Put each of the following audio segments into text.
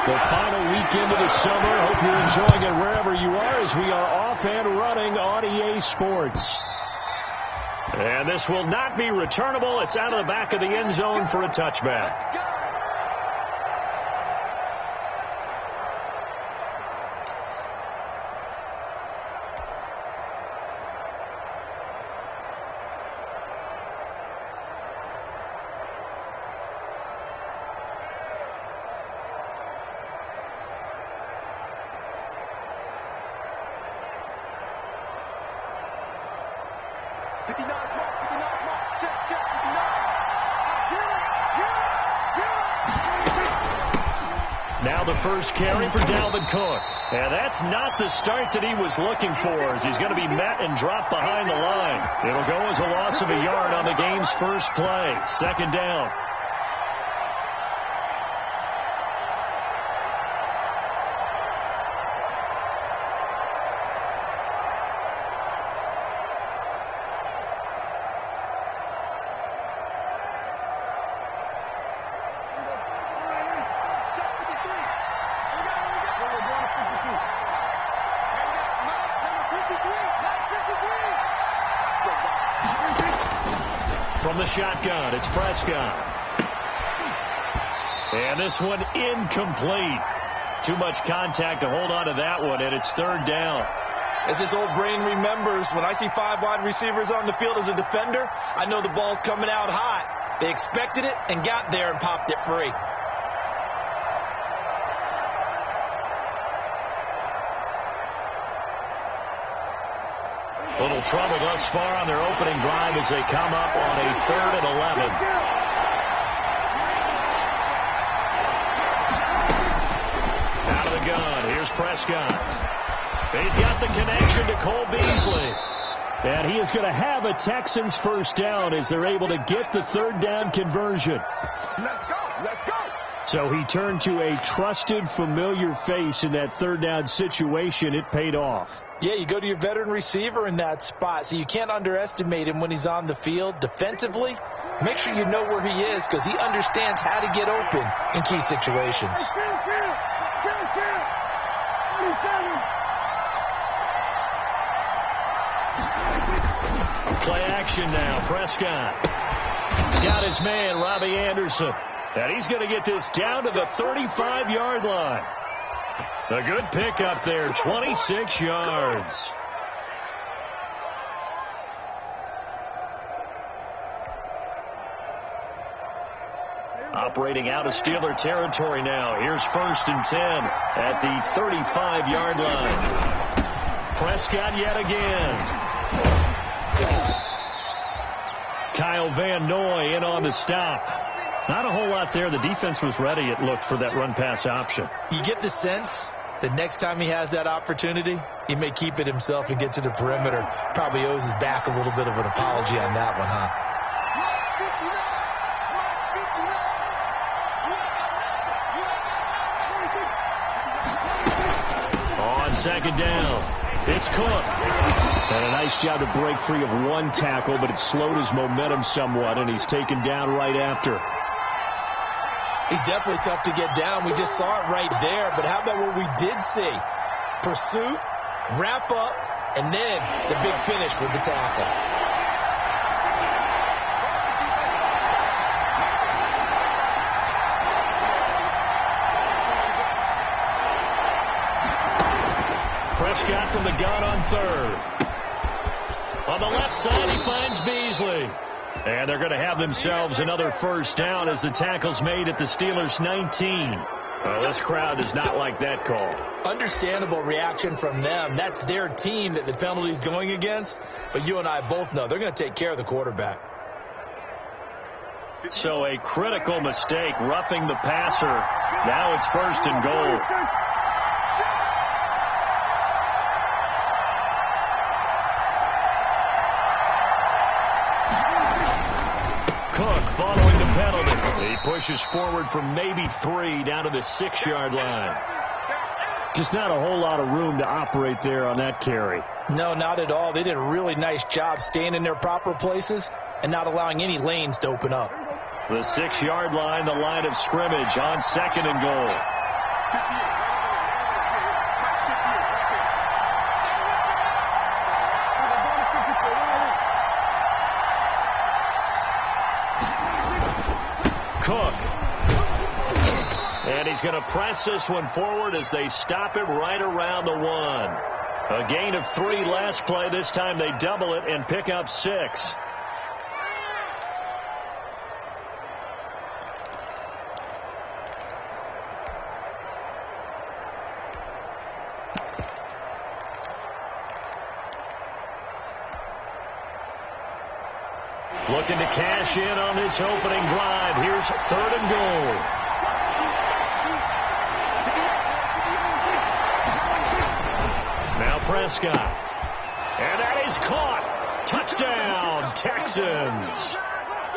The final weekend of the summer. Hope you're enjoying it wherever you are as we are off and running on EA Sports. And this will not be returnable. It's out of the back of the end zone for a touchback. Now the first carry for Dalvin Cook. And that's not the start that he was looking for, as he's going to be met and dropped behind the line. It'll go as a loss of a yard on the game's first play. Second down. From the shotgun, it's Prescott. And this one incomplete. Too much contact to hold on to that one, and it's third down. As this old brain remembers, when I see 5 wide receivers on the field as a defender, I know the ball's coming out hot. They expected it and got there and popped it free. Little trouble thus far on their opening drive as they come up on a 3rd and 11. Out of the gun. Here's Prescott. He's got the connection to Cole Beasley. And he is going to have a Texans first down as they're able to get the third down conversion. Let's go. Let's go. So he turned to a trusted, familiar face in that third down situation. It paid off. Yeah, you go to your veteran receiver in that spot, so you can't underestimate him when he's on the field. Defensively, make sure you know where he is because he understands how to get open in key situations. Play action now. Prescott got his man, Robbie Anderson. And he's going to get this down to the 35-yard line. A good pickup there, 26 yards. Operating out of Steeler territory now. Here's 1st and 10 at the 35-yard line. Prescott yet again. Kyle Van Noy in on the stop. Not a whole lot there. The defense was ready, it looked, for that run-pass option. You get the sense that next time he has that opportunity, he may keep it himself and get to the perimeter. Probably owes his back a little bit of an apology on that one, huh? On second down, it's Cook. And a nice job to break free of one tackle, but it slowed his momentum somewhat, and he's taken down right after. He's definitely tough to get down. We just saw it right there. But how about what we did see? Pursuit, wrap up, and then the big finish with the tackle. Prescott from the gun on 3rd. On the left side, he finds Beasley. And they're going to have themselves another first down as the tackle's made at the Steelers' 19. Well, this crowd does not like that call. Understandable reaction from them. That's their team that the penalty's going against. But you and I both know they're going to take care of the quarterback. So a critical mistake, roughing the passer. Now it's 1st and goal. Following the penalty, he pushes forward from maybe 3 down to the 6-yard line. Just not a whole lot of room to operate there on that carry. No, not at all. They did a really nice job staying in their proper places and not allowing any lanes to open up. The 6-yard line, the line of scrimmage on 2nd and goal. He's going to press this one forward as they stop it right around the 1. A gain of 3 last play. This time they double it and pick up 6. Looking to cash in on this opening drive. Here's 3rd and goal. Now Prescott. And that is caught. Touchdown, Texans.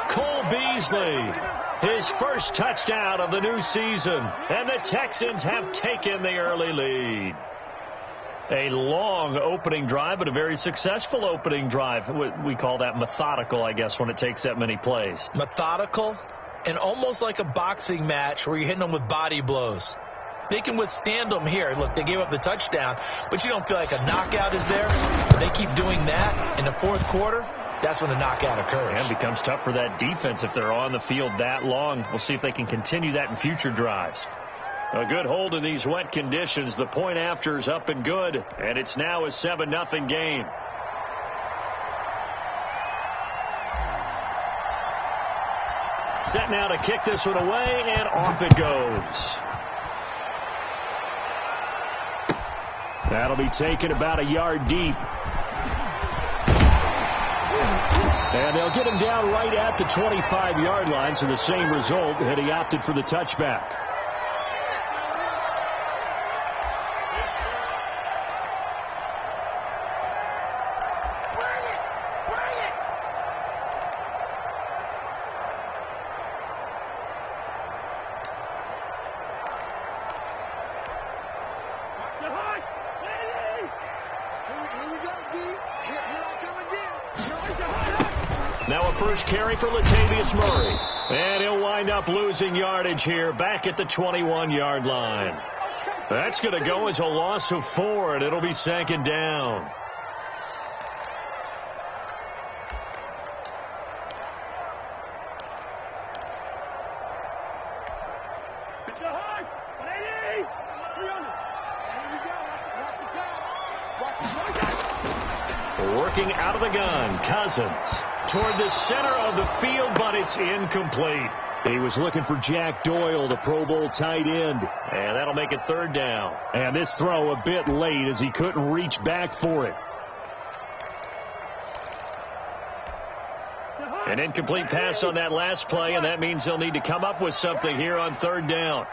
Cole Beasley, his first touchdown of the new season. And the Texans have taken the early lead. A long opening drive, but a very successful opening drive. We call that methodical, I guess, when it takes that many plays. Methodical and almost like a boxing match where you're hitting them with body blows. They can withstand them here. Look, they gave up the touchdown, but you don't feel like a knockout is there. But they keep doing that in the 4th quarter. That's when the knockout occurs. And it becomes tough for that defense if they're on the field that long. We'll see if they can continue that in future drives. A good hold in these wet conditions. The point after is up and good, and it's now a 7-0 game. Set now to kick this one away, and off it goes. That'll be taken about a yard deep. And they'll get him down right at the 25-yard line, so the same result, and he opted for the touchback. Now a first carry for Latavius Murray. And he'll wind up losing yardage here back at the 21-yard line. That's going to go as a loss of 4, and it'll be 2nd down. Working out of the gun, Cousins. Toward the center of the field, but it's incomplete. He was looking for Jack Doyle, the Pro Bowl tight end. And that'll make it 3rd down. And this throw a bit late as he couldn't reach back for it. An incomplete pass on that last play, and that means they'll need to come up with something here on 3rd down.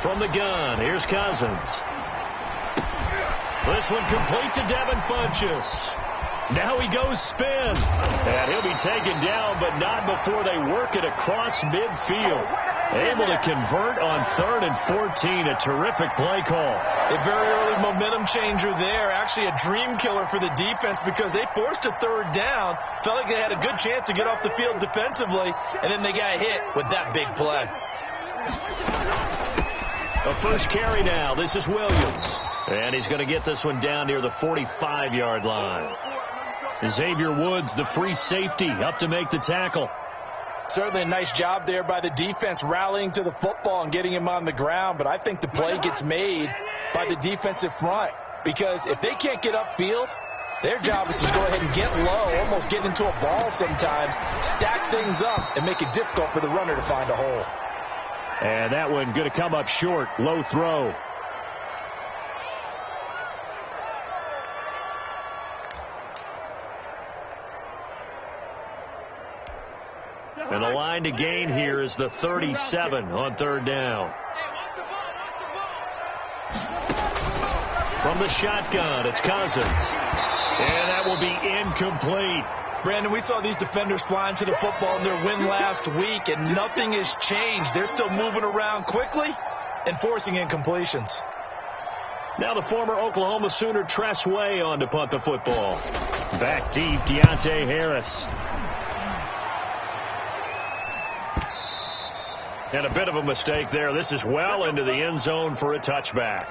From the gun, here's Cousins. This one complete to Devin Funchess. Now he goes spin. And he'll be taken down, but not before they work it across midfield. Able to convert on 3rd and 14. A terrific play call. A very early momentum changer there. Actually a dream killer for the defense because they forced a 3rd down. Felt like they had a good chance to get off the field defensively, and then they got hit with that big play. A first carry now. This is Williams. And he's going to get this one down near the 45-yard line. Xavier Woods, the free safety, up to make the tackle. Certainly a nice job there by the defense rallying to the football and getting him on the ground. But I think the play gets made by the defensive front. Because if they can't get upfield, their job is to go ahead and get low, almost get into a ball sometimes, stack things up, and make it difficult for the runner to find a hole. And that one going to come up short. Low throw. And the line to gain here is the 37 on 3rd down. From the shotgun, it's Cousins. And that will be incomplete. Brandon, we saw these defenders flying to the football in their win last week, and nothing has changed. They're still moving around quickly and forcing incompletions. Now the former Oklahoma Sooner Tress Way on to punt the football. Back deep, Deontay Harris. And a bit of a mistake there. This is well into the end zone for a touchback.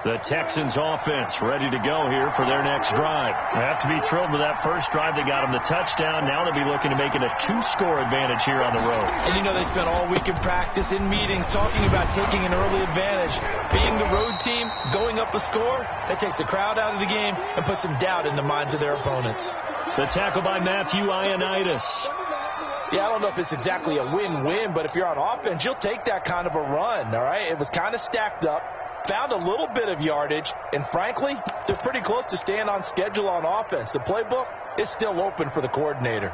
The Texans offense ready to go here for their next drive. They have to be thrilled with that first drive. They got them the touchdown. Now they'll be looking to make it a 2-score advantage here on the road. And you know they spent all week in practice, in meetings, talking about taking an early advantage. Being the road team, going up a score, that takes the crowd out of the game and puts some doubt in the minds of their opponents. The tackle by yaheardme80's. Yeah, I don't know if it's exactly a win-win, but if you're on offense, you'll take that kind of a run, all right? It was kind of stacked up. Found a little bit of yardage, and frankly, they're pretty close to staying on schedule on offense. The playbook is still open for the coordinator.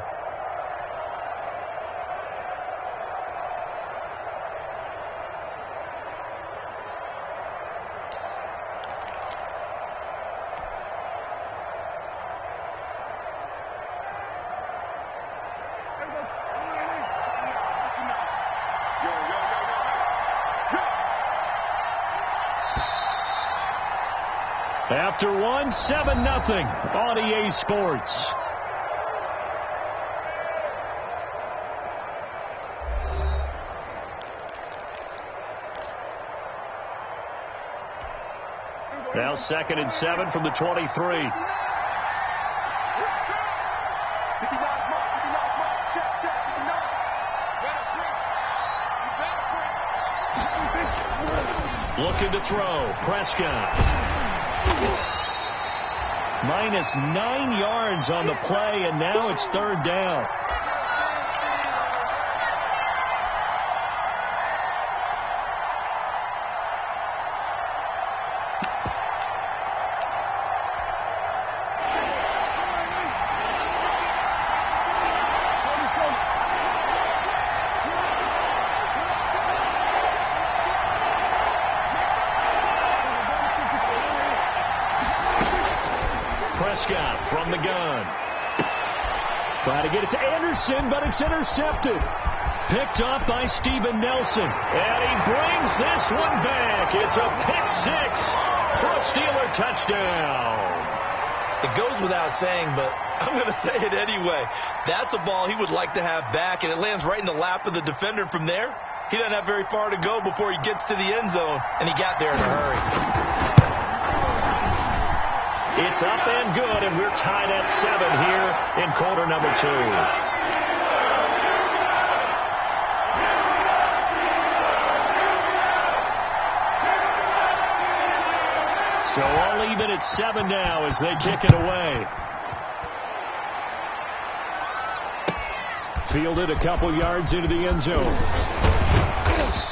After one, 7-0 on EA Sports. Now 2nd and 7 from the 23. Looking to throw. Prescott. -9 yards on the play, and now it's 3rd down. Prescott from the gun. Trying to get it to Anderson, but it's intercepted. Picked off by Steven Nelson. And he brings this one back. It's a pick-6 for a Steeler touchdown. It goes without saying, but I'm going to say it anyway. That's a ball he would like to have back, and it lands right in the lap of the defender from there. He doesn't have very far to go before he gets to the end zone, and he got there in a hurry. It's up and good, and we're tied at 7 here in quarter number 2. So all even at 7 now as they kick it away. Fielded a couple yards into the end zone.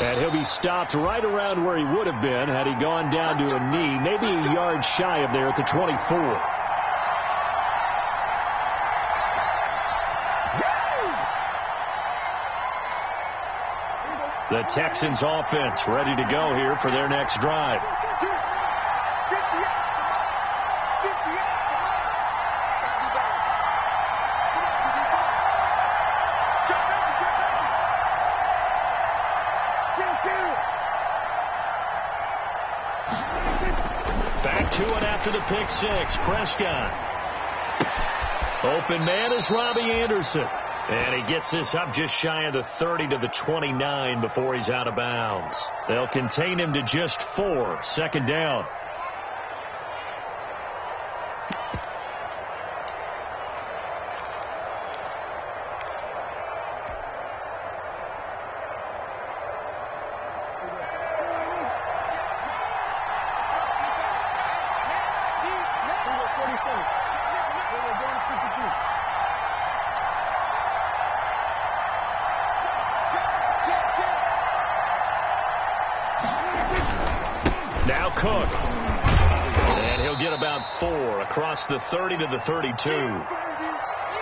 And he'll be stopped right around where he would have been had he gone down to a knee, maybe a yard shy of there at the 24. The Texans offense ready to go here for their next drive. Back to it after the pick-6. Prescott. Open man is Robbie Anderson. And he gets this up just shy of the 30 to the 29 before he's out of bounds. They'll contain him to just 4. 2nd down. Now Cook. And he'll get about 4 across the 30 to the 32.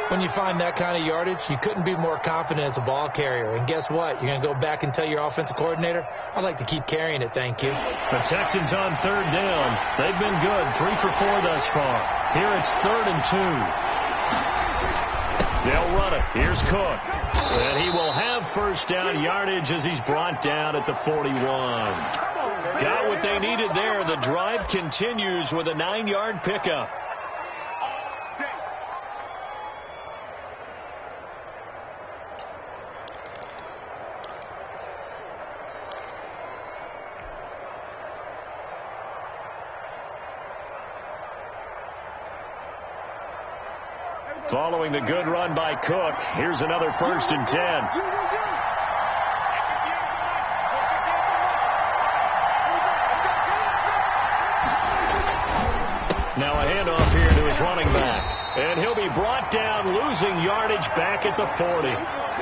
When you find that kind of yardage, you couldn't be more confident as a ball carrier. And guess what? You're going to go back and tell your offensive coordinator, I'd like to keep carrying it, thank you. The Texans on 3rd down. They've been good, 3 for 4 thus far. Here it's 3rd and 2. They'll run it. Here's Cook. And he will have 1st down yardage as he's brought down at the 41. Got what they needed there. The drive continues with a 9-yard pickup. Following the good run by Cook, here's another 1st and 10. Now a handoff here to his running back. And he'll be brought down, losing yardage back at the 40.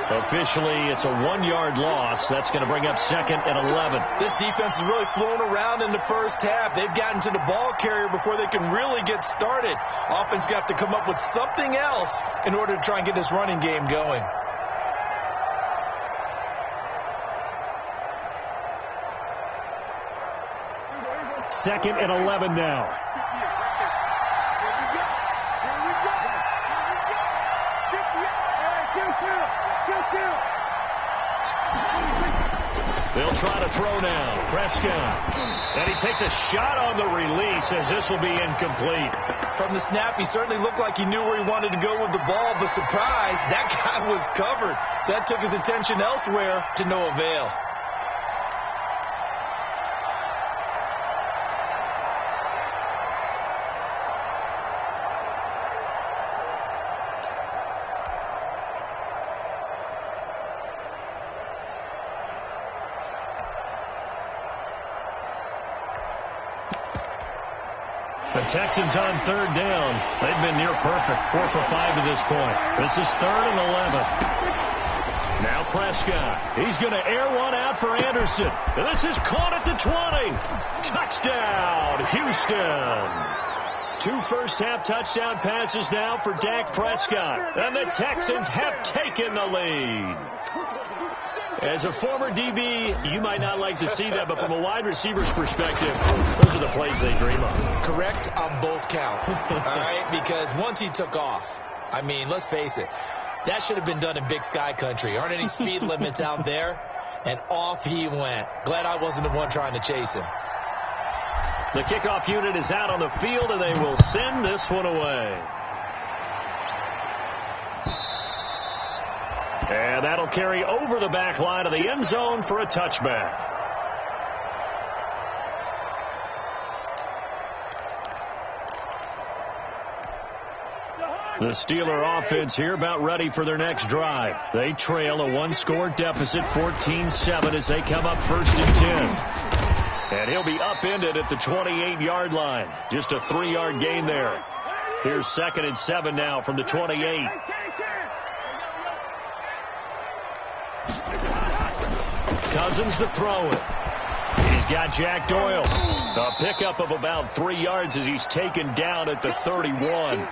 Officially, it's a 1-yard loss. That's going to bring up 2nd and 11. This defense is really flown around in the first half. They've gotten to the ball carrier before they can really get started. Offense got to come up with something else in order to try and get this running game going. Second and 11 now. They'll try to throw now. Prescott. And he takes a shot on the release as this will be incomplete. From the snap, he certainly looked like he knew where he wanted to go with the ball, but surprise, that guy was covered. So that took his attention elsewhere to no avail. The Texans on 3rd down. They've been near perfect. 4 for 5 to this point. This is 3rd and 11. Now Prescott. He's going to air one out for Anderson. This is caught at the 20. Touchdown, Houston. 2 first-half touchdown passes now for Dak Prescott. And the Texans have taken the lead. As a former DB, you might not like to see that, but from a wide receiver's perspective, those are the plays they dream of. Correct on both counts, all right? Because once he took off, I mean, let's face it, that should have been done in Big Sky Country. Aren't any speed limits out there? And off he went. Glad I wasn't the one trying to chase him. The kickoff unit is out on the field, and they will send this one away. And that'll carry over the back line of the end zone for a touchback. The Steeler offense here about ready for their next drive. They trail a 1-score deficit, 14-7, as they come up 1st and 10. And he'll be upended at the 28-yard line. Just a 3-yard gain there. Here's 2nd and 7 now from the 28. Cousins to throw it. He's got Jack Doyle. A pickup of about 3 yards as he's taken down at the 31.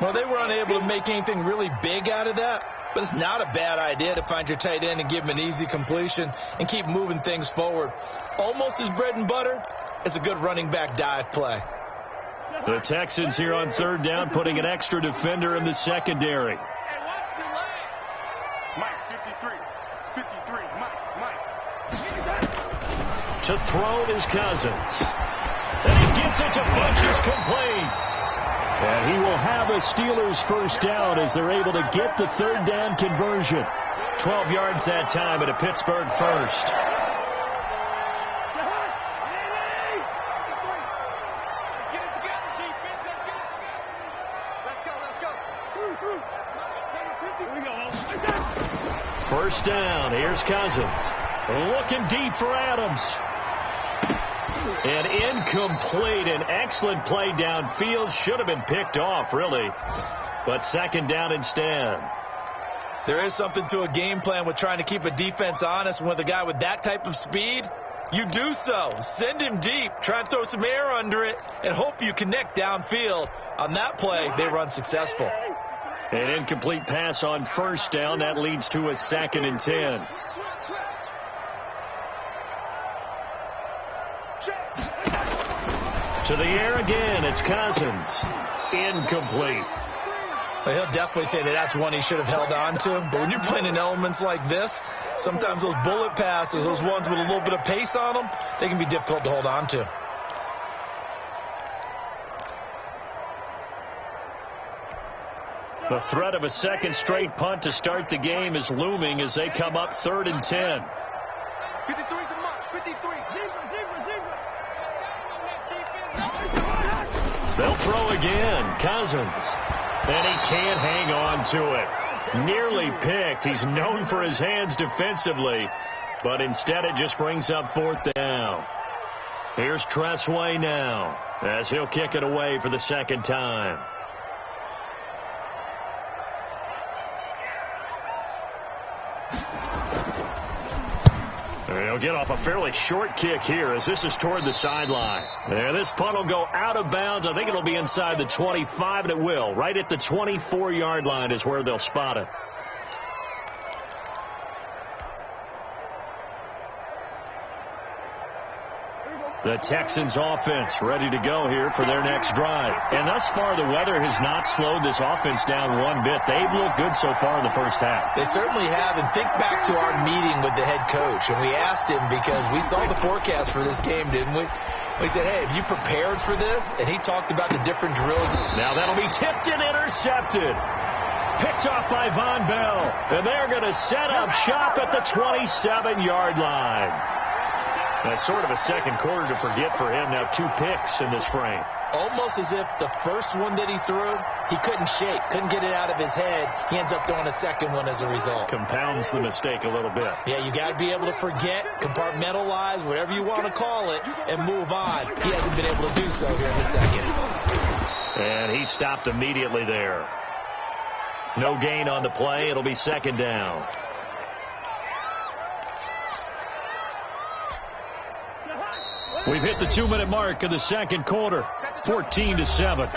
Well, they were unable to make anything really big out of that, but it's not a bad idea to find your tight end and give him an easy completion and keep moving things forward. Almost his bread and butter is a good running back dive play. The Texans here on 3rd down, putting an extra defender in the secondary. To throw is Cousins. And he gets it to Bunches complete. And he will have a Steelers 1st down as they're able to get the 3rd down conversion. 12 yards that time at a Pittsburgh 1st. First down. Here's Cousins. Looking deep for Adams. And incomplete. An excellent play downfield. Should have been picked off, really. But 2nd down instead. There is something to a game plan with trying to keep a defense honest. And with a guy with that type of speed, you do so. Send him deep. Try and throw some air under it and hope you connect downfield. On that play, they run successful. An incomplete pass on 1st down. That leads to a 2nd and 10. To the air again. It's Cousins. Incomplete. Well, he'll definitely say that that's one he should have held on to. But when you're playing in elements like this, sometimes those bullet passes, those ones with a little bit of pace on them, they can be difficult to hold on to. The threat of a 2nd straight punt to start the game is looming as they come up 3rd and 10. 53's a mark. 53. They'll throw again. Cousins. And he can't hang on to it. Nearly picked. He's known for his hands defensively, but instead it just brings up 4th down. Here's Tressway now as he'll kick it away for the 2nd time. He'll get off a fairly short kick here as this is toward the sideline. And this punt will go out of bounds. I think it'll be inside the 25, and it will. Right at the 24-yard line is where they'll spot it. The Texans offense ready to go here for their next drive. And thus far, the weather has not slowed this offense down one bit. They've looked good so far in the first half. They certainly have. And think back to our meeting with the head coach. And we asked him because we saw the forecast for this game, didn't we? We said, hey, have you prepared for this? And he talked about the different drills. Now that'll be tipped and intercepted. Picked off by Von Bell. And they're going to set up shop at the 27-yard line. That's sort of a second quarter to forget for him. Now 2 picks in this frame. Almost as if the first one that he threw, he couldn't shake, couldn't get it out of his head. He ends up throwing a second one as a result. Compounds the mistake a little bit. Yeah, you got to be able to forget, compartmentalize, whatever you want to call it, and move on. He hasn't been able to do so here in the second. And he stopped immediately there. No gain on the play. It'll be 2nd down. We've hit the 2-minute mark of the second quarter. 14-7.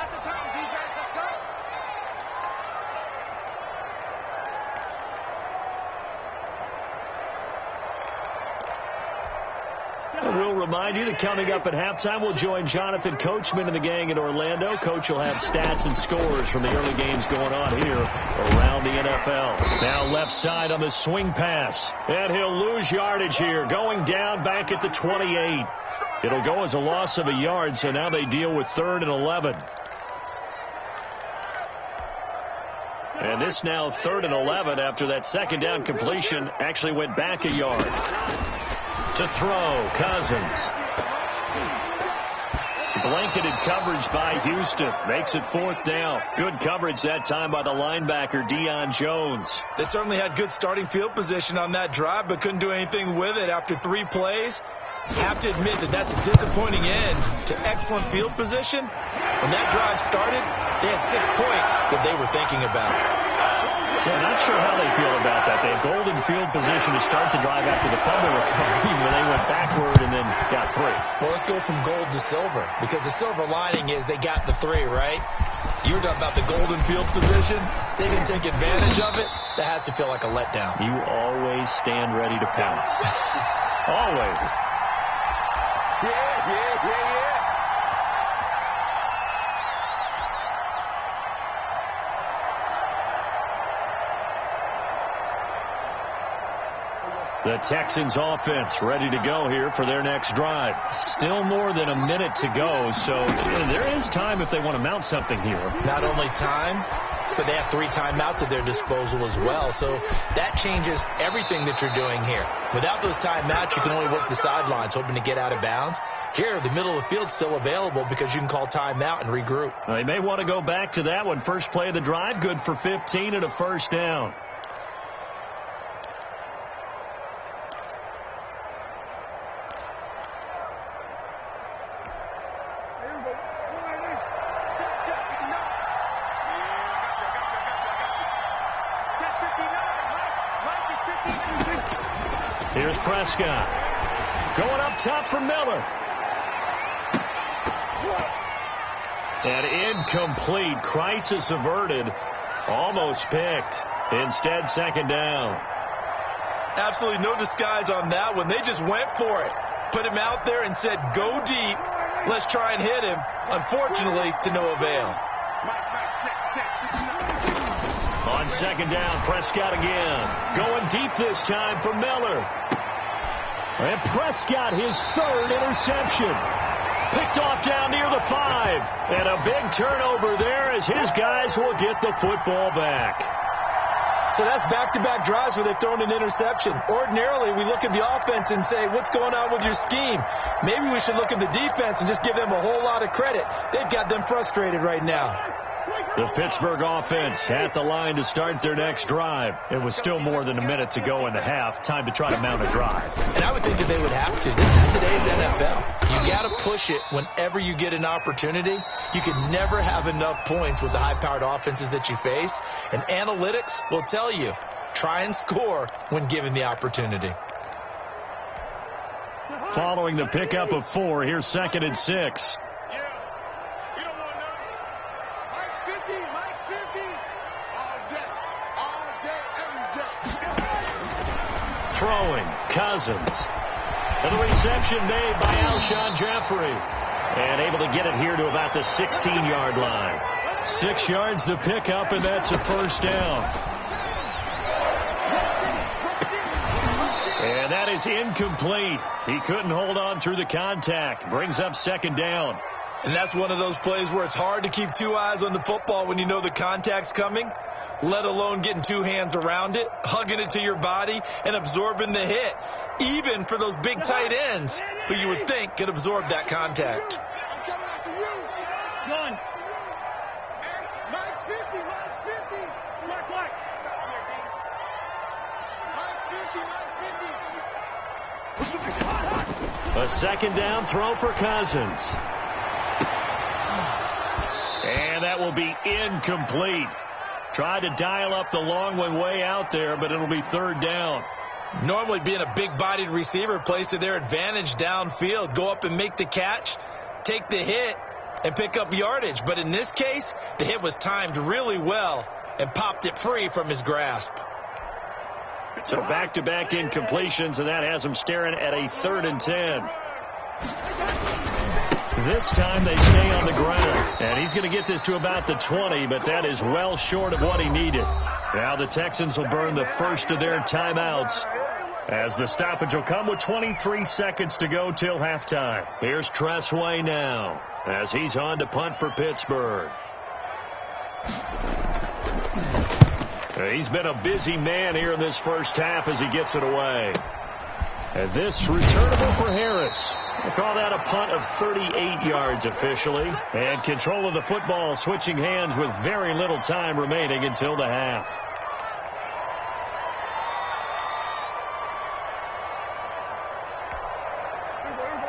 We'll remind you that coming up at halftime, we'll join Jonathan Coachman and the gang in Orlando. Coach will have stats and scores from the early games going on here around the NFL. Now left side on the swing pass. And he'll lose yardage here, going down back at the 28. It'll go as a loss of a yard, so now they deal with 3rd and 11. And this now 3rd and 11 after that 2nd down completion actually went back a yard. To throw, Cousins. Blanketed coverage by Houston. Makes it 4th down. Good coverage that time by the linebacker, Deion Jones. They certainly had good starting field position on that drive, but couldn't do anything with it after 3 plays. Have to admit that that's a disappointing end to excellent field position. When that drive started, they had 6 points that they were thinking about. So I'm not sure how they feel about that. They had golden field position to start the drive after the fumble recovery when they went backward and then got 3. Well, let's go from gold to silver, because the silver lining is they got the 3, right? You were talking about the golden field position. They didn't take advantage of it. That has to feel like a letdown. You always stand ready to pounce. Always. Yeah. The Texans offense ready to go here for their next drive. Still more than a minute to go, so there is time if they want to mount something here. Not only time, but they have 3 timeouts at their disposal as well, so that changes everything that you're doing here. Without those timeouts, you can only work the sidelines, hoping to get out of bounds. Here, the middle of the field's still available because you can call timeout and regroup. They may want to go back to that one. First play of the drive, good for 15 and a 1st down. Here's Prescott. Going up top for Miller. And incomplete. Crisis averted. Almost picked. Instead, 2nd down. Absolutely no disguise on that one. They just went for it. Put him out there and said, go deep. Let's try and hit him. Unfortunately, to no avail. On 2nd down, Prescott again. Going deep this time for Miller. And Prescott, his 3rd interception. Picked off down near the 5. And a big turnover there as his guys will get the football back. So that's back-to-back drives where they've thrown an interception. Ordinarily, we look at the offense and say, what's going on with your scheme? Maybe we should look at the defense and just give them a whole lot of credit. They've got them frustrated right now. The Pittsburgh offense at the line to start their next drive. It was still more than a minute to go in the half. Time to try to mount a drive. And I would think that they would have to. This is today's NFL. You got to push it whenever you get an opportunity. You can never have enough points with the high-powered offenses that you face. And analytics will tell you, try and score when given the opportunity. Following the pickup of 4, here's 2nd and 6. Throwing, Cousins. And the reception made by Alshon Jeffrey. And able to get it here to about the 16-yard line. 6 yards the pickup, and that's a first down. And that is incomplete. He couldn't hold on through the contact. Brings up 2nd down. And that's one of those plays where it's hard to keep 2 eyes on the football when you know the contact's coming, let alone getting 2 hands around it, hugging it to your body, and absorbing the hit, even for those big tight ends who you would think could absorb that contact. A 2nd down throw for Cousins. And that will be incomplete. Tried to dial up the long one way out there, but it'll be 3rd down. Normally being a big-bodied receiver plays to their advantage downfield. Go up and make the catch, take the hit, and pick up yardage. But in this case, the hit was timed really well and popped it free from his grasp. So back-to-back incompletions, and that has him staring at a 3rd and 10. This time they stay on the ground, and he's going to get this to about the 20, but that is well short of what he needed. Now the Texans will burn the first of their timeouts as the stoppage will come with 23 seconds to go till halftime. Here's Tressway now as he's on to punt for Pittsburgh. He's been a busy man here in this first half as he gets it away. And this returnable for Harris. We'll call that a punt of 38 yards officially. And control of the football switching hands with very little time remaining until the half.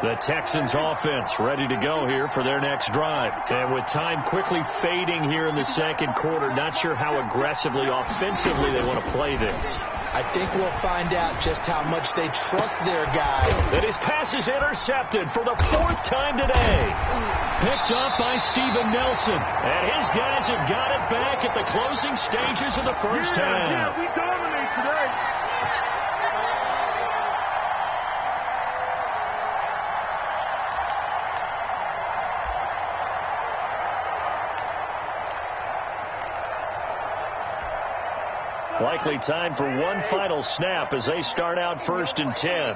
The Texans offense ready to go here for their next drive. And with time quickly fading here in the second quarter, not sure how aggressively, offensively they want to play this. I think we'll find out just how much they trust their guys. And his pass is intercepted for the 4th time today. Picked off by Steven Nelson. And his guys have got it back at the closing stages of the first half. Yeah, we dominate today. Likely time for one final snap as they start out 1st and 10.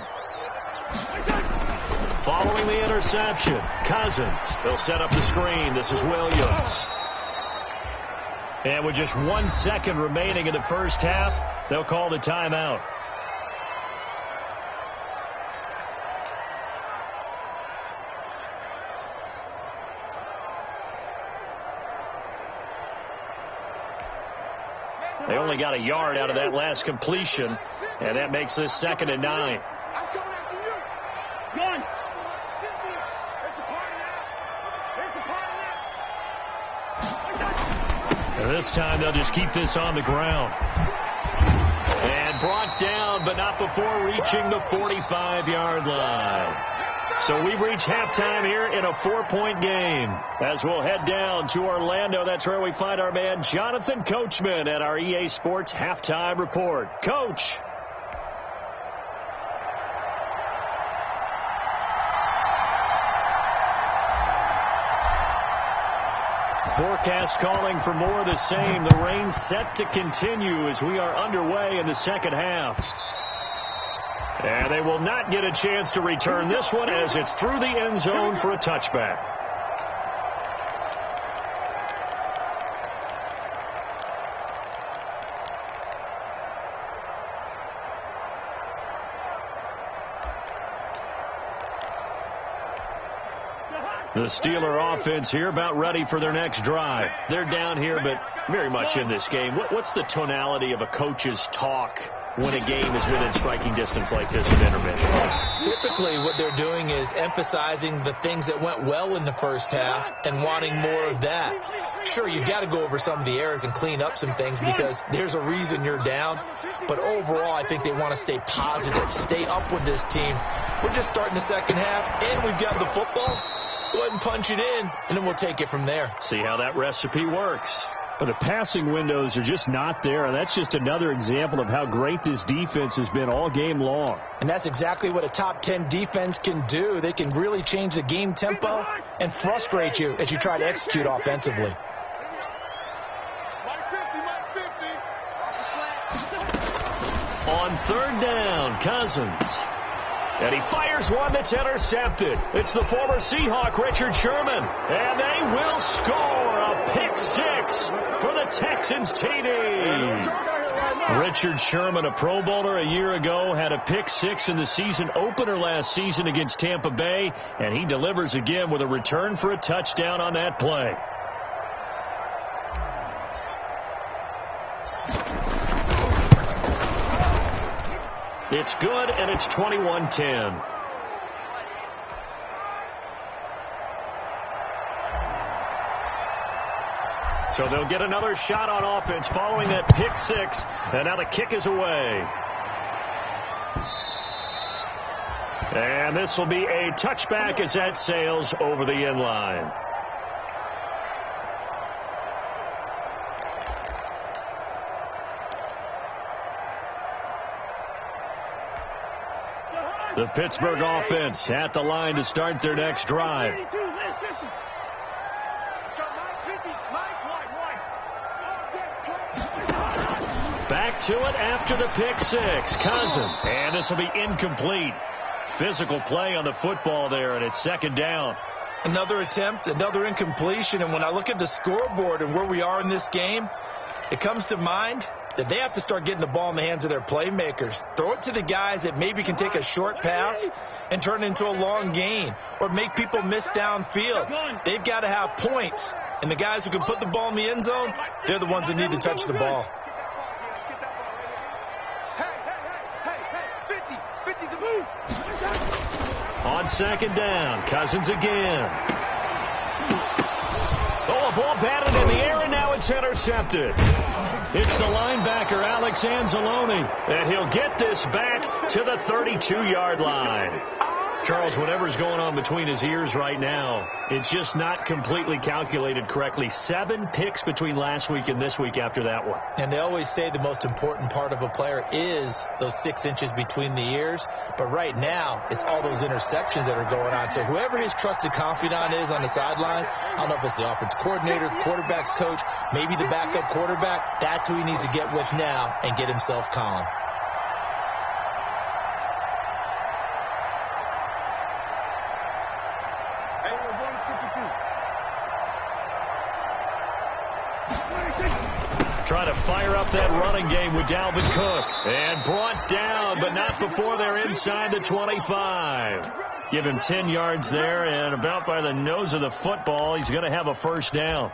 Following the interception, Cousins. They'll set up the screen. This is Williams. And with just 1 second remaining in the first half, they'll call the timeout. They only got a yard out of that last completion, and that makes this 2nd and 9. I'm coming after you. Gun. It's a party now. It's a party now. And this time they'll just keep this on the ground. And brought down, but not before reaching the 45-yard line. So we've reached halftime here in a 4-point game. As we'll head down to Orlando, that's where we find our man Jonathan Coachman at our EA Sports Halftime Report. Coach. Forecast calling for more of the same. The rain set to continue as we are underway in the second half. And they will not get a chance to return this one as it's through the end zone for a touchback. The Steeler offense here about ready for their next drive. They're down here, but very much in this game. What's the tonality of a coach's talk when a game is within striking distance like this at intermission? Typically what they're doing is emphasizing the things that went well in the first half and wanting more of that. Sure, you've got to go over some of the errors and clean up some things because there's a reason you're down. But overall, I think they want to stay positive, stay up with this team. We're just starting the second half, and we've got the football. Let's go ahead and punch it in, and then we'll take it from there. See how that recipe works. But the passing windows are just not there, and that's just another example of how great this defense has been all game long. And that's exactly what a top 10 defense can do. They can really change the game tempo and frustrate you as you try to execute offensively. On third down, Cousins. And he fires one that's intercepted. It's the former Seahawk, Richard Sherman. And they will score a pick six for the Texans TD. Richard Sherman, a Pro Bowler a year ago, had a pick six in the season opener last season against Tampa Bay. And he delivers again with a return for a touchdown on that play. It's good, and it's 21-10. So they'll get another shot on offense following that pick six, and now the kick is away. And this will be a touchback as that sails over the end line. The Pittsburgh offense at the line to start their next drive. Back to it after the pick six. Cousins. And this will be incomplete. Physical play on the football there, and it's second down. Another attempt, another incompletion. And when I look at the scoreboard and where we are in this game, it comes to mind that they have to start getting the ball in the hands of their playmakers. Throw it to the guys that maybe can take a short pass and turn it into a long gain or make people miss downfield. They've got to have points. And the guys who can put the ball in the end zone, they're the ones that need to touch the ball. On second down, Cousins again. Oh, a ball batted in the air, and now it's intercepted. It's the linebacker, Alex Anzalone, and he'll get this back to the 32-yard line. Charles, whatever's going on between his ears right now, it's just not completely calculated correctly. 7 picks between last week and this week after that one. And they always say the most important part of a player is those 6 inches between the ears. But right now, it's all those interceptions that are going on. So whoever his trusted confidant is on the sidelines, I don't know if it's the offense coordinator, the quarterback's coach, maybe the backup quarterback, that's who he needs to get with now and get himself calm. Trying to fire up that running game with Dalvin Cook. And brought down, but not before they're inside the 25. Give him 10 yards there, and about by the nose of the football, he's going to have a first down.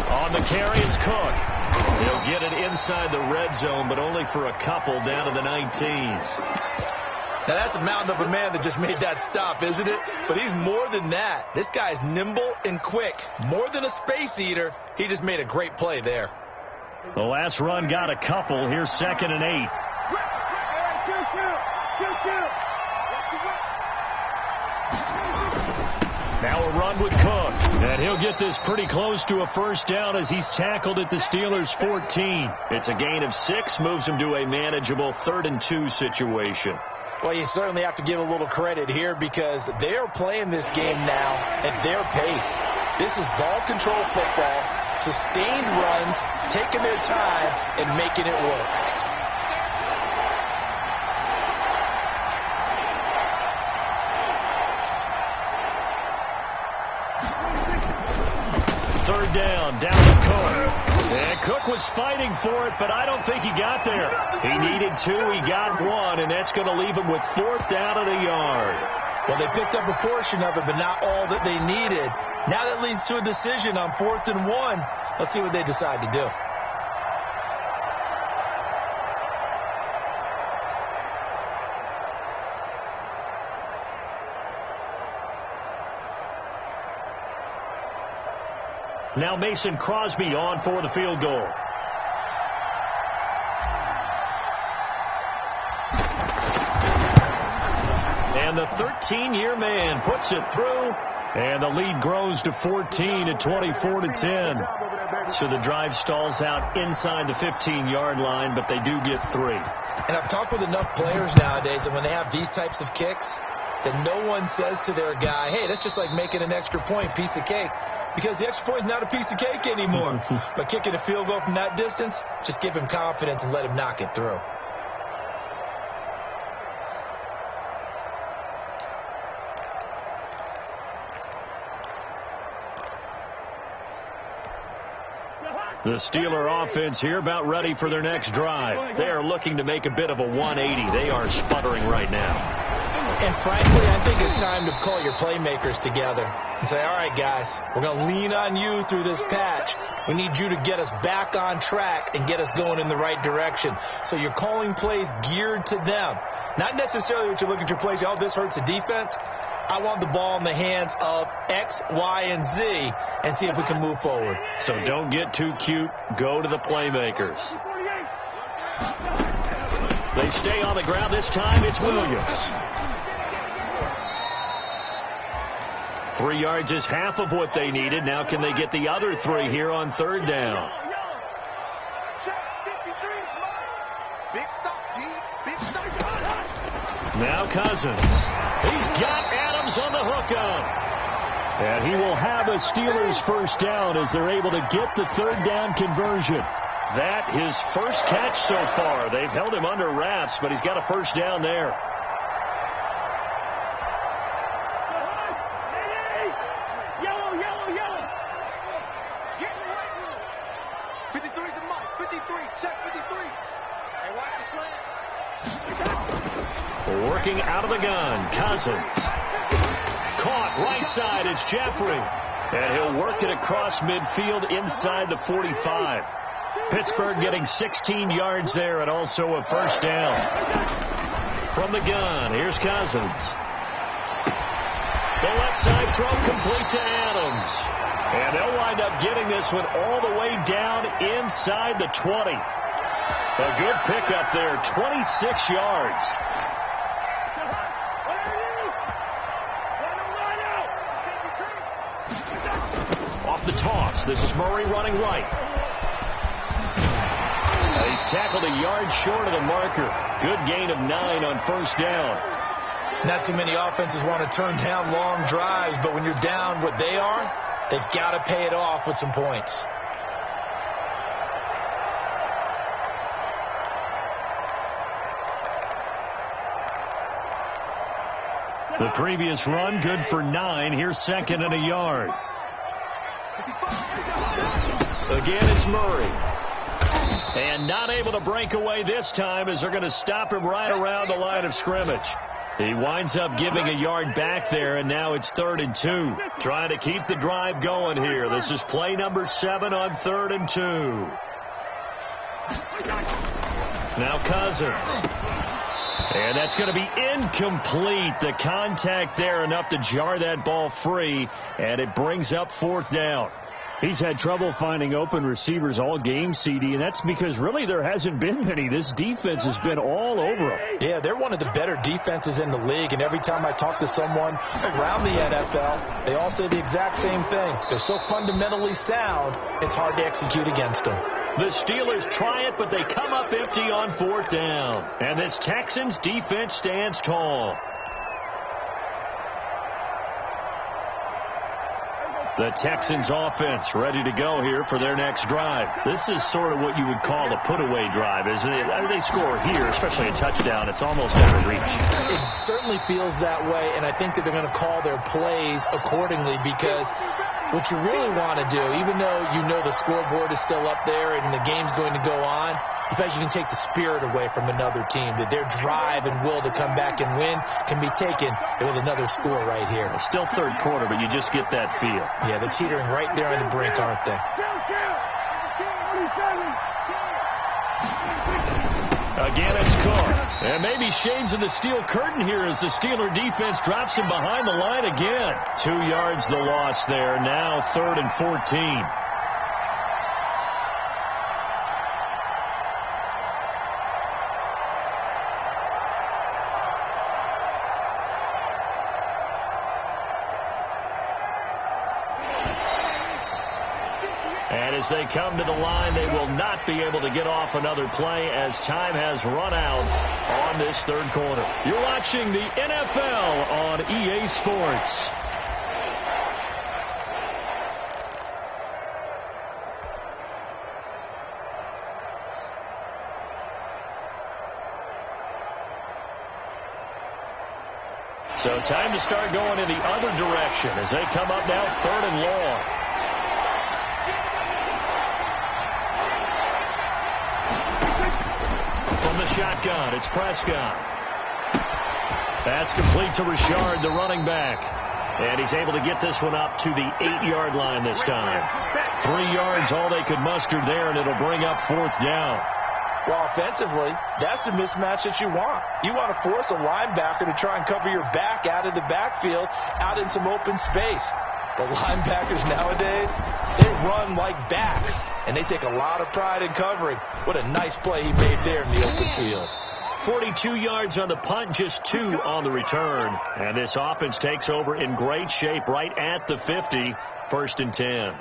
On the carry, it's Cook. He'll get it inside the red zone, but only for a couple down to the 19. Now, that's a mountain of a man that just made that stop, isn't it? But he's more than that. This guy's nimble and quick. More than a space eater. He just made a great play there. The last run got a couple. Here's 2nd and 8. Now a run with Cook. And he'll get this pretty close to a first down as he's tackled at the Steelers' 14. It's a gain of 6, moves him to a manageable 3rd and 2 situation. Well, you certainly have to give a little credit here because they're playing this game now at their pace. This is ball control football. sustained runs, taking their time, and making it work. Third down to Cook. And Cook was fighting for it, but I don't think he got there. He needed 2, he got 1, and that's going to leave him with 4th down and a yard. Well, they picked up a portion of it, but not all that they needed. Now that leads to a decision on 4th and 1. Let's see what they decide to do. Now Mason Crosby on for the field goal. And the 13-year man puts it through, and the lead grows to 14 at 24-10. So the drive stalls out inside the 15-yard line, but they do get 3. And I've talked with enough players nowadays that when they have these types of kicks, that no one says to their guy, hey, that's just like making an extra point, piece of cake. Because the extra point is not a piece of cake anymore. But kicking a field goal from that distance, just give him confidence and let him knock it through. The Steeler offense here about ready for their next drive. They are looking to make a bit of a 180. They are sputtering right now. And frankly, I think it's time to call your playmakers together and say, all right, guys, we're going to lean on you through this patch. We need you to get us back on track and get us going in the right direction. So you're calling plays geared to them. Not necessarily what you look at your plays, oh, this hurts the defense. I want the ball in the hands of X, Y, and Z and see if we can move forward. So don't get too cute. Go to the playmakers. They stay on the ground. This time it's Williams. 3 yards is half of what they needed. Now can they get the other 3 here on 3rd down? Now Cousins. He's got Adams on the hookup. And he will have a Steelers 1st down as they're able to get the 3rd down conversion. That his first catch so far. They've held him under wraps, but he's got a 1st down there. Working out of the gun, Cousins. Caught right side, it's Jeffrey. And he'll work it across midfield inside the 45. Pittsburgh getting 16 yards there and also a 1st down. From the gun, here's Cousins. The left side throw complete to Adams. And they'll wind up getting this one all the way down inside the 20. A good pickup there, 26 yards. Off the toss, this is Murray running right. He's tackled a yard short of the marker. Good gain of 9 on 1st down. Not too many offenses want to turn down long drives, but when you're down what they are, they've got to pay it off with some points. The previous run, good for 9. Here's 2nd and a yard. Again, it's Murray. And not able to break away this time as they're going to stop him right around the line of scrimmage. He winds up giving a yard back there, and now it's 3rd and 2. Trying to keep the drive going here. This is play number 7 on 3rd and 2. Now Cousins. And that's going to be incomplete. The contact there enough to jar that ball free, and it brings up 4th down. He's had trouble finding open receivers all game, CD, and that's because really there hasn't been many. This defense has been all over him. Yeah, they're one of the better defenses in the league, and every time I talk to someone around the NFL, they all say the exact same thing. They're so fundamentally sound, it's hard to execute against them. The Steelers try it, but they come up empty on 4th down. And this Texans defense stands tall. The Texans offense ready to go here for their next drive. This is sort of what you would call a put-away drive, isn't it? I mean, they score here, especially a touchdown. It's almost out of reach. It certainly feels that way, and I think that they're going to call their plays accordingly, because what you really want to do, even though you know the scoreboard is still up there and the game's going to go on, in fact, you can take the spirit away from another team. That their drive and will to come back and win can be taken with another score right here. It's still third quarter, but you just get that feel. Yeah, they're teetering right there on the brink, aren't they? Again, it's Cook. And maybe shades of the steel curtain here as the Steeler defense drops him behind the line again. 2 yards the loss there. Now 3rd and 14. And as they come to the line, they will not be able to get off another play as time has run out on this third quarter. You're watching the NFL on EA Sports. So time to start going in the other direction as they come up now 3rd and long. Shotgun. It's Prescott. That's complete to Richard, the running back. And he's able to get this one up to the 8-yard line this time. 3 yards, all they could muster there, and it'll bring up 4th down. Well, offensively, that's the mismatch that you want. You want to force a linebacker to try and cover your back out of the backfield, out in some open space. The linebackers nowadays, they run like backs, and they take a lot of pride in covering. What a nice play he made there in the open field. 42 yards on the punt, just 2 on the return. And this offense takes over in great shape right at the 50, 1st and 10.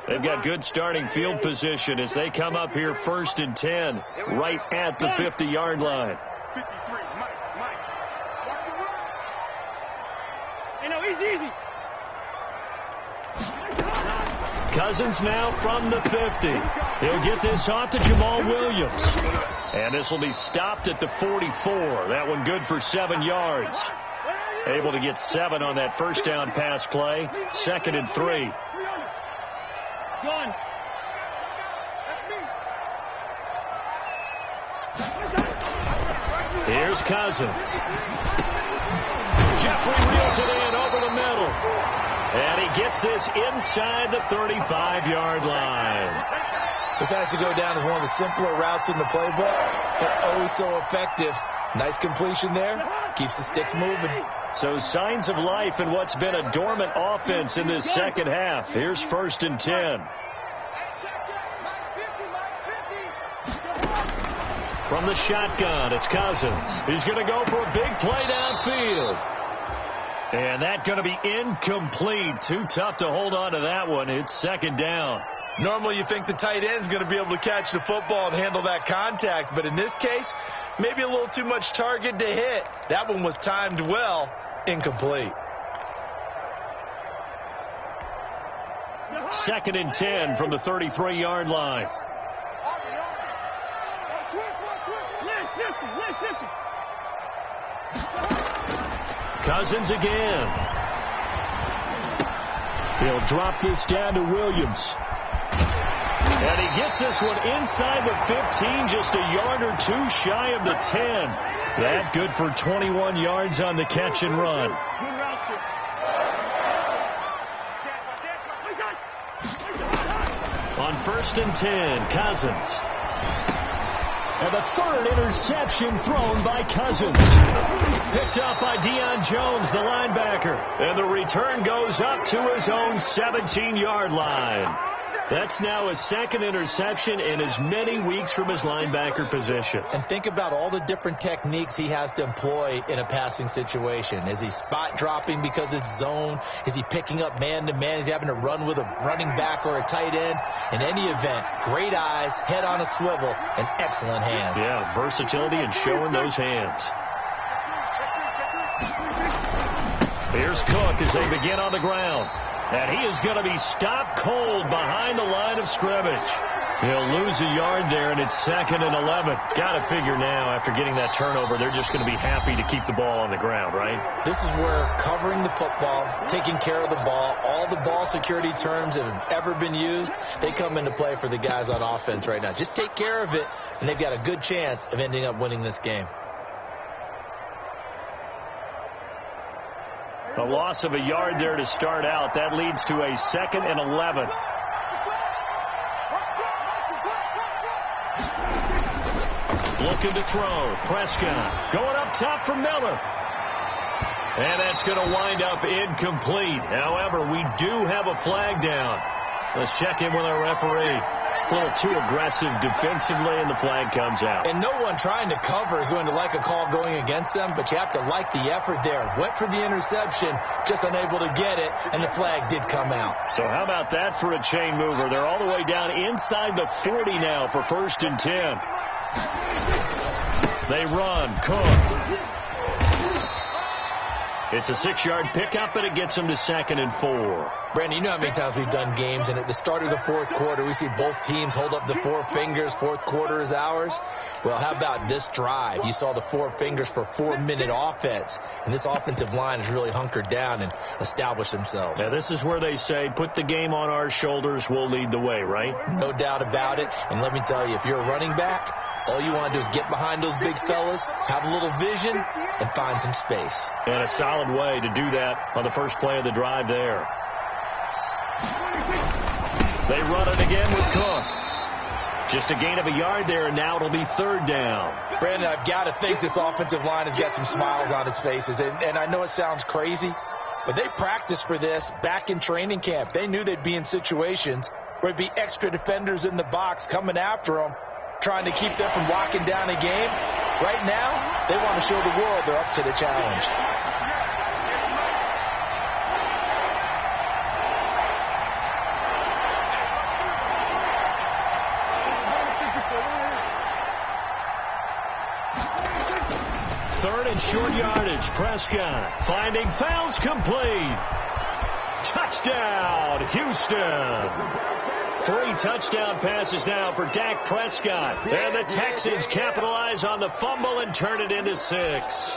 They've got good starting field position as they come up here 1st and 10, right at the 50-yard line. 53, Mike. Watch the run. Hey, no, easy. Cousins now from the 50. He'll get this off to Jamal Williams. And this will be stopped at the 44. That one good for 7 yards. Able to get 7 on that first down pass play. 2nd and 3. Gone. Here's Cousins. Jeffrey reels it in over the middle. And he gets this inside the 35-yard line. This has to go down as one of the simpler routes in the playbook, but oh so effective. Nice completion there. Keeps the sticks moving. So signs of life in what's been a dormant offense in this second half. Here's 1st and 10. From the shotgun, it's Cousins. He's going to go for a big play downfield. And that's going to be incomplete. Too tough to hold on to that one. It's 2nd down. Normally you think the tight end's going to be able to catch the football and handle that contact, but in this case, maybe a little too much target to hit. That one was timed well. Incomplete. 2nd and 10 from the 33-yard line. Cousins again. He'll drop this down to Williams. And he gets this one inside the 15, just a yard or 2 shy of the 10. That good for 21 yards on the catch and run. On 1st and 10, Cousins. And the 3rd interception thrown by Cousins. Picked up by Deion Jones, the linebacker. And the return goes up to his own 17-yard line. That's now his second interception in as many weeks from his linebacker position. And think about all the different techniques he has to employ in a passing situation. Is he spot dropping because it's zone? Is he picking up man-to-man? Is he having to run with a running back or a tight end? In any event, great eyes, head on a swivel, and excellent hands. Yeah, versatility and showing those hands. Here's Cook as they begin on the ground. And he is going to be stopped cold behind the line of scrimmage. He'll lose a yard there, and it's 2nd and 11. Got to figure now, after getting that turnover, they're just going to be happy to keep the ball on the ground, right? This is where covering the football, taking care of the ball, all the ball security terms that have ever been used, they come into play for the guys on offense right now. Just take care of it, and they've got a good chance of ending up winning this game. A loss of a yard there to start out. That leads to a 2nd and 11. Looking to throw. Prescott going up top for Miller. And that's going to wind up incomplete. However, we do have a flag down. Let's check in with our referee. A little too aggressive defensively, and the flag comes out. And no one trying to cover is going to like a call going against them, but you have to like the effort there. Went for the interception, just unable to get it, and the flag did come out. So how about that for a chain mover? They're all the way down inside the 40 now for 1st and 10. They run. Cook. It's a 6-yard pickup, and it gets them to 2nd and 4. Brandon, you know how many times we've done games, and at the start of the 4th quarter, we see both teams hold up the 4 fingers, 4th quarter is ours. Well, how about this drive? You saw the 4 fingers for 4-minute offense, and this offensive line has really hunkered down and established themselves. Now, this is where they say, put the game on our shoulders, we'll lead the way, right? No doubt about it, and let me tell you, if you're a running back, all you want to do is get behind those big fellas, have a little vision, and find some space. And a solid way to do that on the first play of the drive there. They run it again with Cook. Just a gain of a yard there, and now it'll be 3rd down. Brandon, I've got to think this offensive line has got some smiles on its faces. And I know it sounds crazy, but they practiced for this back in training camp. They knew they'd be in situations where there'd be extra defenders in the box coming after them, trying to keep them from locking down a game. Right now, they want to show the world they're up to the challenge. Third and short yardage. Prescott finding fouls complete. Touchdown, Houston. 3 touchdown passes now for Dak Prescott. And the Texans capitalize on the fumble and turn it into 6.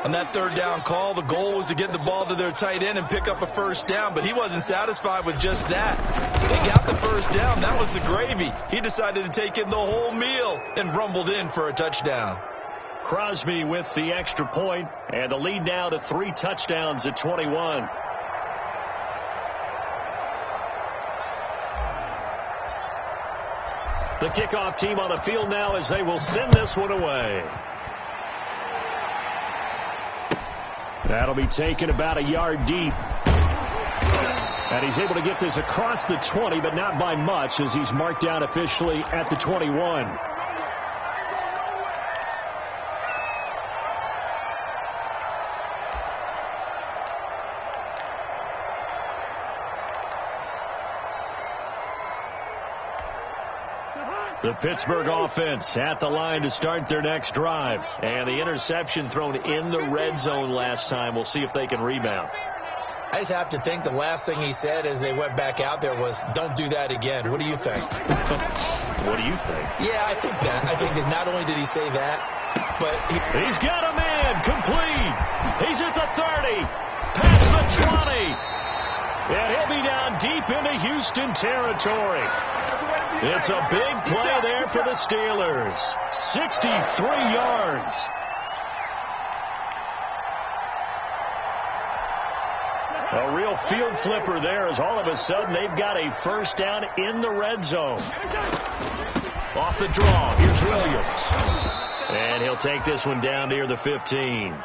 On that 3rd down call, the goal was to get the ball to their tight end and pick up a 1st down, but he wasn't satisfied with just that. They got the 1st down. That was the gravy. He decided to take in the whole meal and rumbled in for a touchdown. Crosby with the extra point, and the lead now to 3 touchdowns at 21. The kickoff team on the field now as they will send this one away. That'll be taken about a yard deep. And he's able to get this across the 20, but not by much, as he's marked down officially at the 21. The Pittsburgh offense at the line to start their next drive. And the interception thrown in the red zone last time. We'll see if they can rebound. I just have to think the last thing he said as they went back out there was, don't do that again. What do you think? What do you think? Yeah, I think that. I think that not only did he say that, but he's got a man complete. He's at the 30, past the 20. And he'll be down deep into Houston territory. It's a big play there for the Steelers. 63 yards. A real field flipper there, as all of a sudden they've got a 1st down in the red zone. Off the draw, here's Williams. And he'll take this one down near the 15.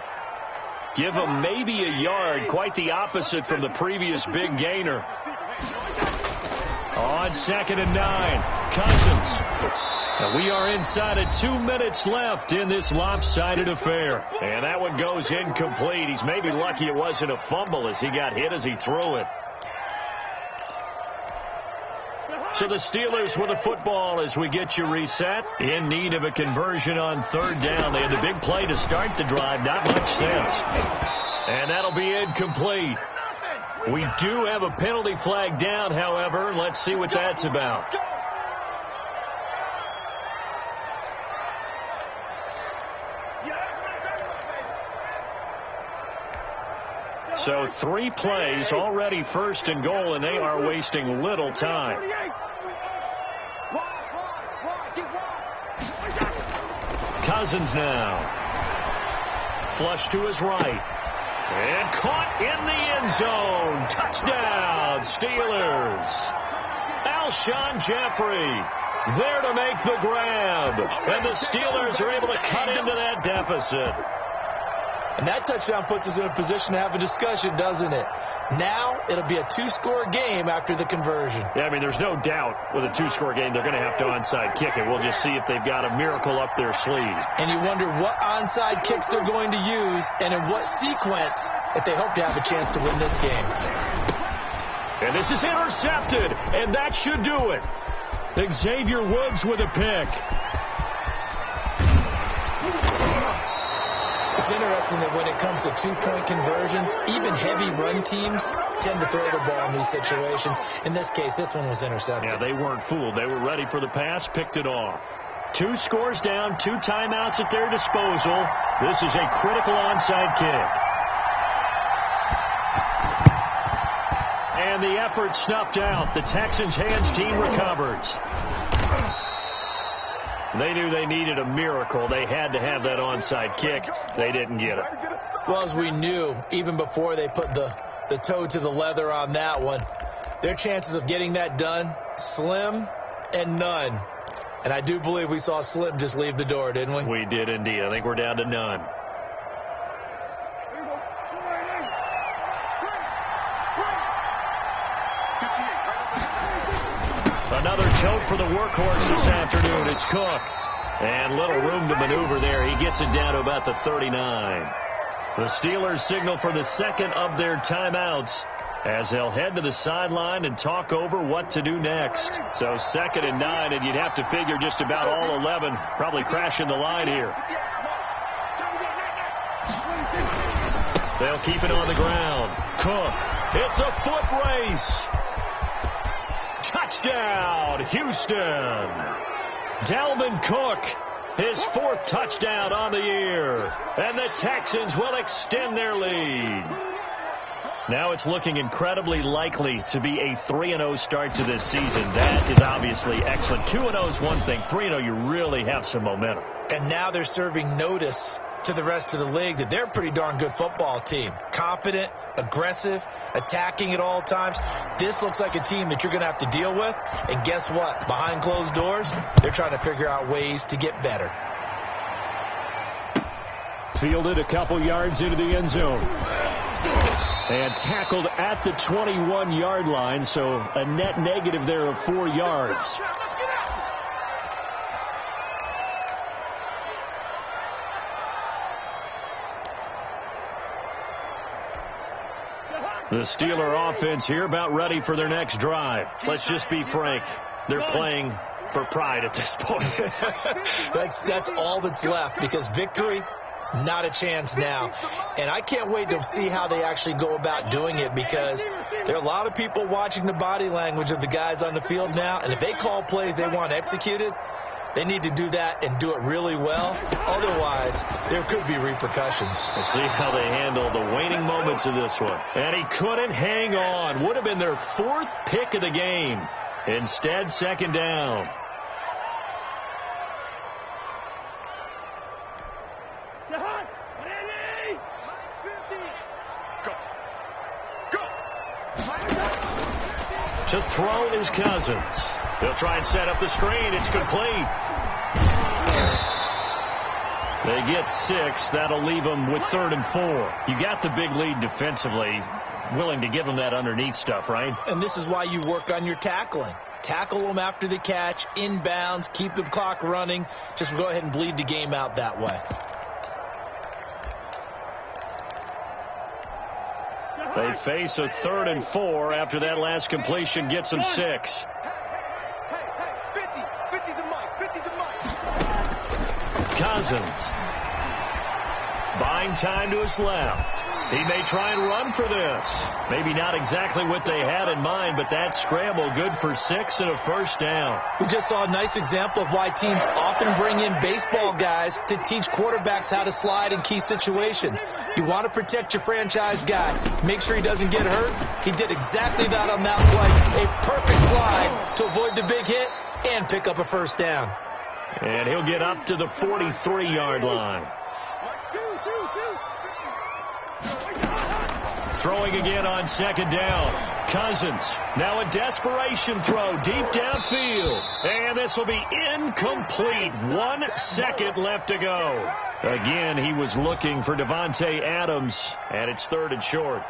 Give him maybe a yard, quite the opposite from the previous big gainer. On 2nd and 9, Cousins. And we are inside of 2 minutes left in this lopsided affair. And that one goes incomplete. He's maybe lucky it wasn't a fumble as he got hit as he threw it. So the Steelers with the football as we get you reset. In need of a conversion on 3rd down. They had the big play to start the drive. Not much sense. And that'll be incomplete. We do have a penalty flag down, however. Let's see what that's about. So 3 plays, already 1st and goal, and they are wasting little time. Cousins now. Flush to his right. And caught in the end zone. Touchdown, Steelers. Alshon Jeffrey there to make the grab. And the Steelers are able to cut into that deficit. And that touchdown puts us in a position to have a discussion, doesn't it? Now it'll be a 2-score game after the conversion. Yeah, I mean, there's no doubt with a 2-score game they're going to have to onside kick it. We'll just see if they've got a miracle up their sleeve. And you wonder what onside kicks they're going to use and in what sequence if they hope to have a chance to win this game. And this is intercepted, and that should do it. Xavier Woods with a pick. It's interesting that when it comes to 2-point conversions, even heavy run teams tend to throw the ball in these situations. In this case, this one was intercepted. Yeah, they weren't fooled. They were ready for the pass, picked it off. 2 scores down, 2 timeouts at their disposal. This is a critical onside kick. And the effort snuffed out. The Texans' hands team recovers. They knew they needed a miracle. They had to have that onside kick. They didn't get it. Well, as we knew, even before they put the toe to the leather on that one, their chances of getting that done, slim and none. And I do believe we saw Slim just leave the door, didn't we? We did indeed. I think we're down to none. Another choke for the workhorse this afternoon. It's Cook. And little room to maneuver there. He gets it down to about the 39. The Steelers signal for the second of their timeouts as they'll head to the sideline and talk over what to do next. So 2nd and 9, and you'd have to figure just about all 11 probably crashing the line here. They'll keep it on the ground. Cook. It's a foot race. Touchdown, Houston. Dalvin Cook, his 4th touchdown on the year. And the Texans will extend their lead. Now it's looking incredibly likely to be a 3-0 start to this season. That is obviously excellent. 2-0 is one thing. 3-0, you really have some momentum. And now they're serving notice to the rest of the league that they're a pretty darn good football team. Confident, aggressive, attacking at all times. This looks like a team that you're going to have to deal with. And guess what? Behind closed doors, they're trying to figure out ways to get better. Fielded a couple yards into the end zone. And tackled at the 21-yard line, so a net negative there of 4 yards. The Steeler offense here about ready for their next drive. Let's just be frank. They're playing for pride at this point. That's all that's left, because victory, not a chance now. And I can't wait to see how they actually go about doing it, because there are a lot of people watching the body language of the guys on the field now. And if they call plays they want executed, they need to do that and do it really well. Otherwise, there could be repercussions. We'll see how they handle the waning moments of this one. And he couldn't hang on. Would have been their 4th pick of the game. Instead, 2nd down. To throw is Cousins. They'll try and set up the screen. It's complete. They get 6. That'll leave them with 3rd and 4. You got the big lead defensively. willing to give them that underneath stuff, right? And this is why you work on your tackling. Tackle them after the catch, inbounds, keep the clock running. Just go ahead and bleed the game out that way. They face a 3rd and 4 after that last completion gets them 6. Hey, 50's a mic, 50's a mic. Cousins. Buying time to his left. He may try and run for this. Maybe not exactly what they had in mind, but that scramble good for 6 and a first down. We just saw a nice example of why teams often bring in baseball guys to teach quarterbacks how to slide in key situations. You want to protect your franchise guy. Make sure he doesn't get hurt. He did exactly that on that play. A perfect slide to avoid the big hit and pick up a first down. And he'll get up to the 43-yard line. Throwing again on 2nd down. Cousins. Now a desperation throw deep downfield. And this will be incomplete. 1 second left to go. Again, he was looking for Davante Adams, and it's 3rd and short.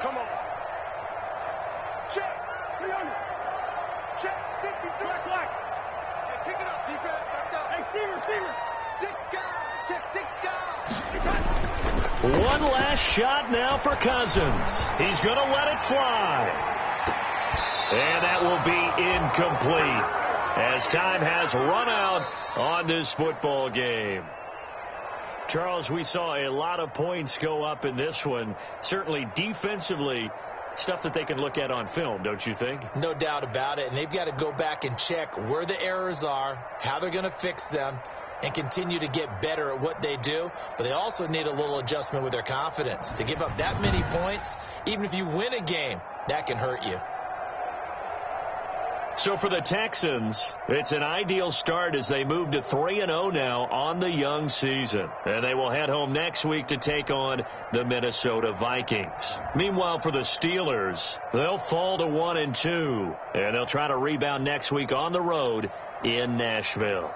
Come on. Check. Check. 50, black. Hey, pick it up, defense. Let's go. Hey, receiver. 6 guys. Check 6 guys. One last shot now for Cousins. He's going to let it fly. And that will be incomplete as time has run out on this football game. Charles, we saw a lot of points go up in this one. Certainly defensively, stuff that they can look at on film, don't you think? No doubt about it. And they've got to go back and check where the errors are, how they're going to fix them, and continue to get better at what they do. But they also need a little adjustment with their confidence. To give up that many points, even if you win a game, that can hurt you. So for the Texans, it's an ideal start as they move to 3-0 now on the young season. And they will head home next week to take on the Minnesota Vikings. Meanwhile, for the Steelers, they'll fall to 1-2. And they'll try to rebound next week on the road in Nashville.